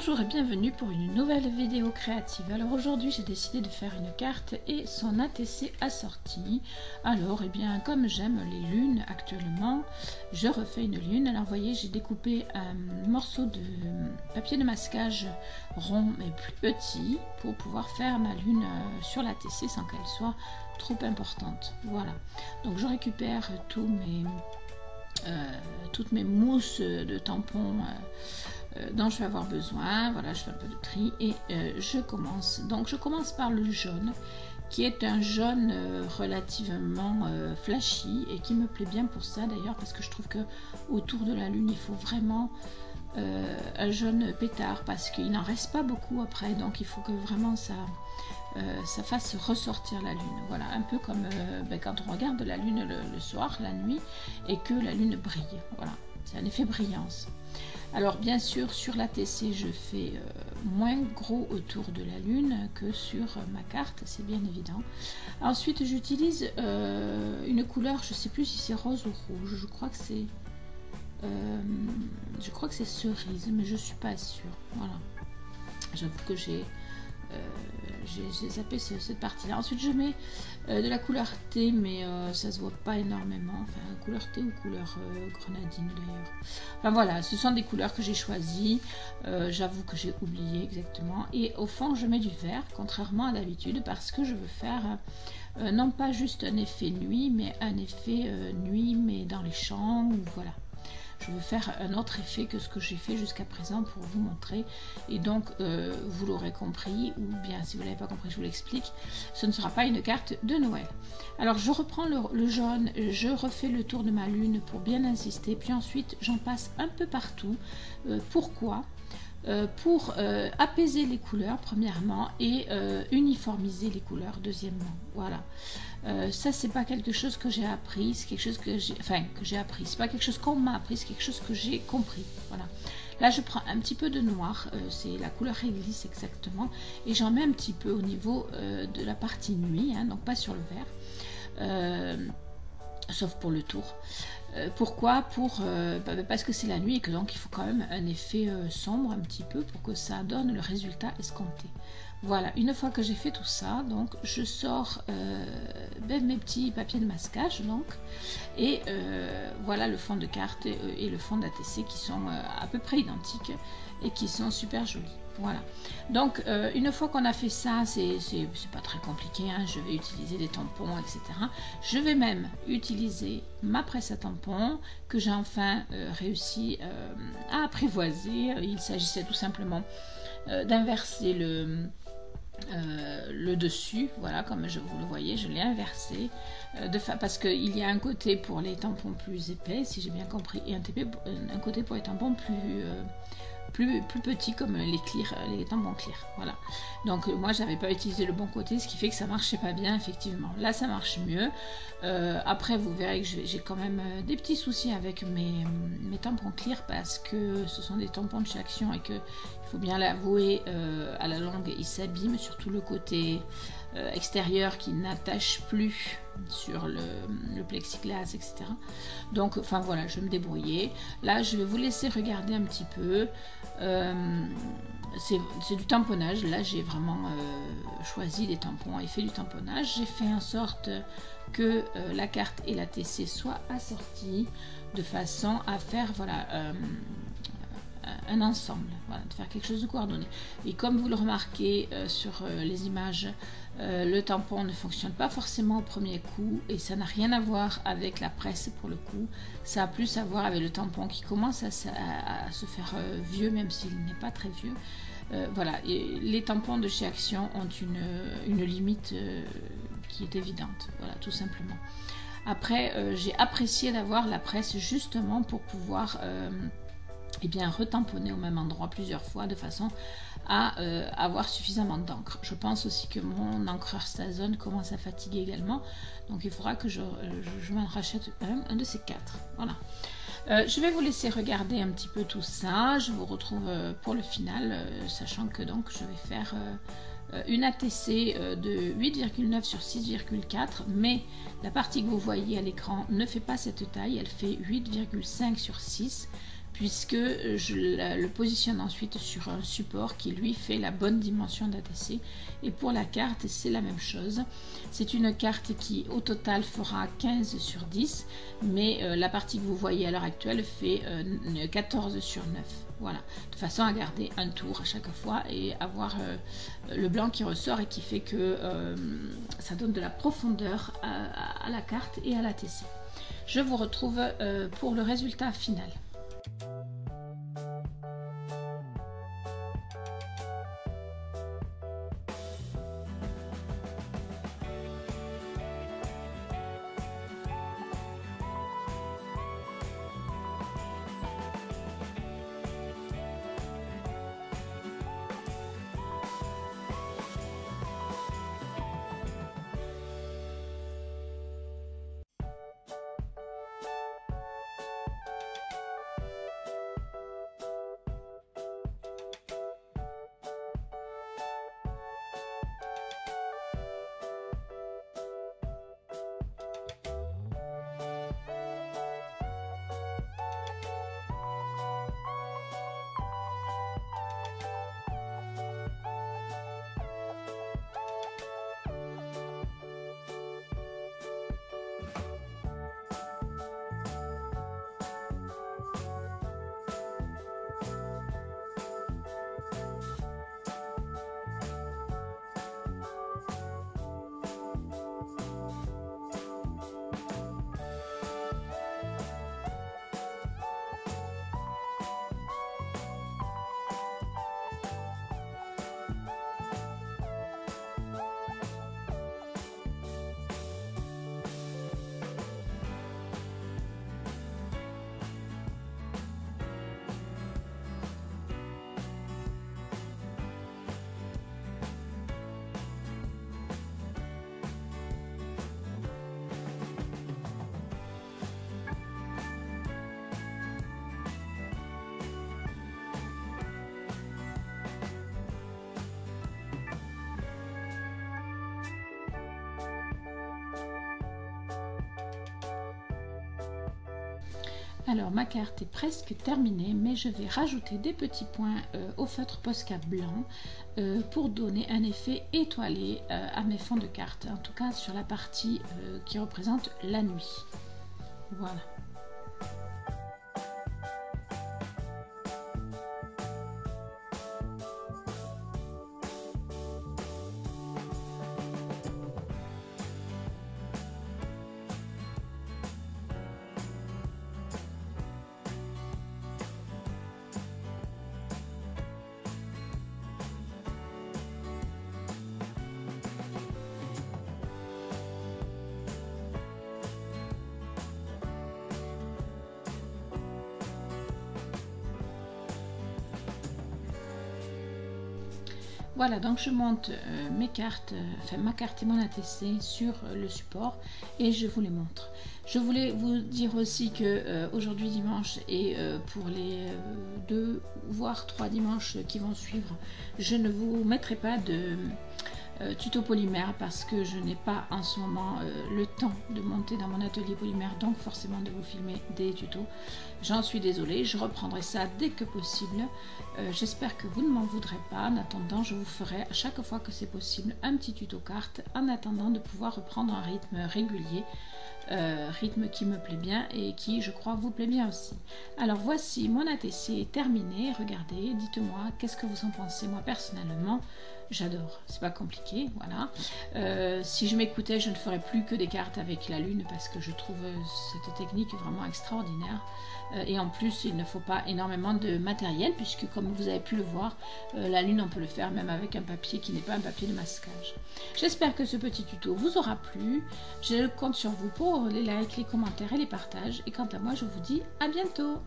Bonjour et bienvenue pour une nouvelle vidéo créative. Alors aujourd'hui j'ai décidé de faire une carte et son ATC assorti. Alors bien comme j'aime les lunes actuellement, je refais une lune. Alors vous voyez, j'ai découpé un morceau de papier de masquage rond mais plus petit pour pouvoir faire ma lune sur l'ATC sans qu'elle soit trop importante. Voilà, donc je récupère toutes mes mousses de tampons dont je vais avoir besoin. Voilà, je fais un peu de tri et je commence. Donc je commence par le jaune, qui est un jaune relativement flashy et qui me plaît bien pour ça d'ailleurs, parce que je trouve que autour de la lune il faut vraiment un jaune pétard, parce qu'il n'en reste pas beaucoup après, donc il faut que vraiment ça fasse ressortir la lune. Voilà, un peu comme quand on regarde la lune le soir, la nuit, et que la lune brille. Voilà, c'est un effet brillance. Alors bien sûr, sur l'ATC, je fais moins gros autour de la lune que sur ma carte, c'est bien évident. Ensuite, j'utilise une couleur, je ne sais plus si c'est rose ou rouge, je crois que c'est cerise, mais je suis pas sûre. Voilà, j'avoue que j'ai zappé cette partie-là. Ensuite, je mets de la couleur thé, mais ça se voit pas énormément. Enfin, couleur thé ou couleur grenadine d'ailleurs. Enfin voilà, ce sont des couleurs que j'ai choisies. J'avoue que j'ai oublié exactement. Et au fond, je mets du vert, contrairement à d'habitude, parce que je veux faire non pas juste un effet nuit, mais un effet nuit, mais dans les champs, ou voilà. Je veux faire un autre effet que ce que j'ai fait jusqu'à présent pour vous montrer. Et donc, vous l'aurez compris, ou bien si vous ne l'avez pas compris, je vous l'explique, ce ne sera pas une carte de Noël. Alors, je reprends le jaune, je refais le tour de ma lune pour bien insister, puis ensuite, j'en passe un peu partout. Pourquoi ? Pour apaiser les couleurs premièrement et uniformiser les couleurs deuxièmement. Voilà, ça c'est pas quelque chose que j'ai appris, c'est quelque chose que j'ai appris, c'est pas quelque chose qu'on m'a appris, c'est quelque chose que j'ai compris. Voilà, là je prends un petit peu de noir, c'est la couleur réglisse exactement, et j'en mets un petit peu au niveau de la partie nuit, hein, donc pas sur le vert, sauf pour le tour. Pourquoi? Parce que c'est la nuit et que donc il faut quand même un effet sombre un petit peu pour que ça donne le résultat escompté. Voilà, une fois que j'ai fait tout ça, donc je sors mes petits papiers de masquage, donc, et voilà le fond de carte et le fond d'ATC qui sont à peu près identiques et qui sont super jolis. Voilà, donc une fois qu'on a fait ça, c'est pas très compliqué, hein, je vais utiliser des tampons, etc. Je vais même utiliser ma presse à tampons que j'ai enfin réussi à apprivoiser. Il s'agissait tout simplement d'inverser le dessus, voilà, comme vous le voyez, je l'ai inversé parce qu'il y a un côté pour les tampons plus épais, si j'ai bien compris, et un côté pour les tampons plus petits comme les tampons clear. Voilà, donc moi j'avais pas utilisé le bon côté, ce qui fait que ça marchait pas bien. Effectivement, là ça marche mieux. Après vous verrez que j'ai quand même des petits soucis avec mes tampons clear, parce que ce sont des tampons de chez Action et que il faut bien l'avouer, à la longue ils s'abîment, surtout le côté extérieur qui n'attache plus sur le plexiglas, etc. Donc enfin voilà, je vais me débrouiller. Là je vais vous laisser regarder un petit peu. C'est du tamponnage. Là j'ai vraiment choisi des tampons et fait du tamponnage. J'ai fait en sorte que la carte et la TC soient assorties de façon à faire voilà un ensemble, voilà, de faire quelque chose de coordonné. Et comme vous le remarquez sur les images, le tampon ne fonctionne pas forcément au premier coup, et ça n'a rien à voir avec la presse pour le coup, ça a plus à voir avec le tampon qui commence à se faire vieux, même s'il n'est pas très vieux. Voilà, et les tampons de chez Action ont une limite qui est évidente, voilà, tout simplement. Après, j'ai apprécié d'avoir la presse justement pour pouvoir retamponner au même endroit plusieurs fois de façon à avoir suffisamment d'encre. Je pense aussi que mon encreur Stazone commence à fatiguer également, donc il faudra que je m'en rachète un de ces 4. Voilà. Je vais vous laisser regarder un petit peu tout ça. Je vous retrouve pour le final, sachant que donc je vais faire une ATC de 8,9 sur 6,4, mais la partie que vous voyez à l'écran ne fait pas cette taille, elle fait 8,5 sur 6. puisque je le positionne ensuite sur un support qui lui fait la bonne dimension d'ATC. Et pour la carte, c'est la même chose. C'est une carte qui au total fera 15 sur 10, mais la partie que vous voyez à l'heure actuelle fait 14 sur 9. Voilà, de façon à garder un tour à chaque fois et avoir le blanc qui ressort et qui fait que ça donne de la profondeur à la carte et à l'ATC. Je vous retrouve pour le résultat final. Alors ma carte est presque terminée, mais je vais rajouter des petits points au feutre Posca blanc pour donner un effet étoilé à mes fonds de carte, en tout cas sur la partie qui représente la nuit. Voilà. Voilà, donc je monte mes cartes, enfin ma carte et mon ATC sur le support et je vous les montre. Je voulais vous dire aussi que aujourd'hui dimanche et pour les 2 voire 3 dimanches qui vont suivre, je ne vous mettrai pas de tuto polymère parce que je n'ai pas en ce moment le temps de monter dans mon atelier polymère, donc forcément de vous filmer des tutos. J'en suis désolée, je reprendrai ça dès que possible. J'espère que vous ne m'en voudrez pas. En attendant, je vous ferai à chaque fois que c'est possible un petit tuto carte en attendant de pouvoir reprendre un rythme régulier, rythme qui me plaît bien et qui je crois vous plaît bien aussi. Alors voici mon ATC terminé. Regardez, dites-moi qu'est-ce que vous en pensez. Moi personnellement j'adore, c'est pas compliqué, voilà. Si je m'écoutais, je ne ferais plus que des cartes avec la lune parce que je trouve cette technique vraiment extraordinaire. Et en plus, il ne faut pas énormément de matériel puisque, comme vous avez pu le voir, la lune, on peut le faire même avec un papier qui n'est pas un papier de masquage. J'espère que ce petit tuto vous aura plu. Je compte sur vous pour les likes, les commentaires et les partages. Et quant à moi, je vous dis à bientôt.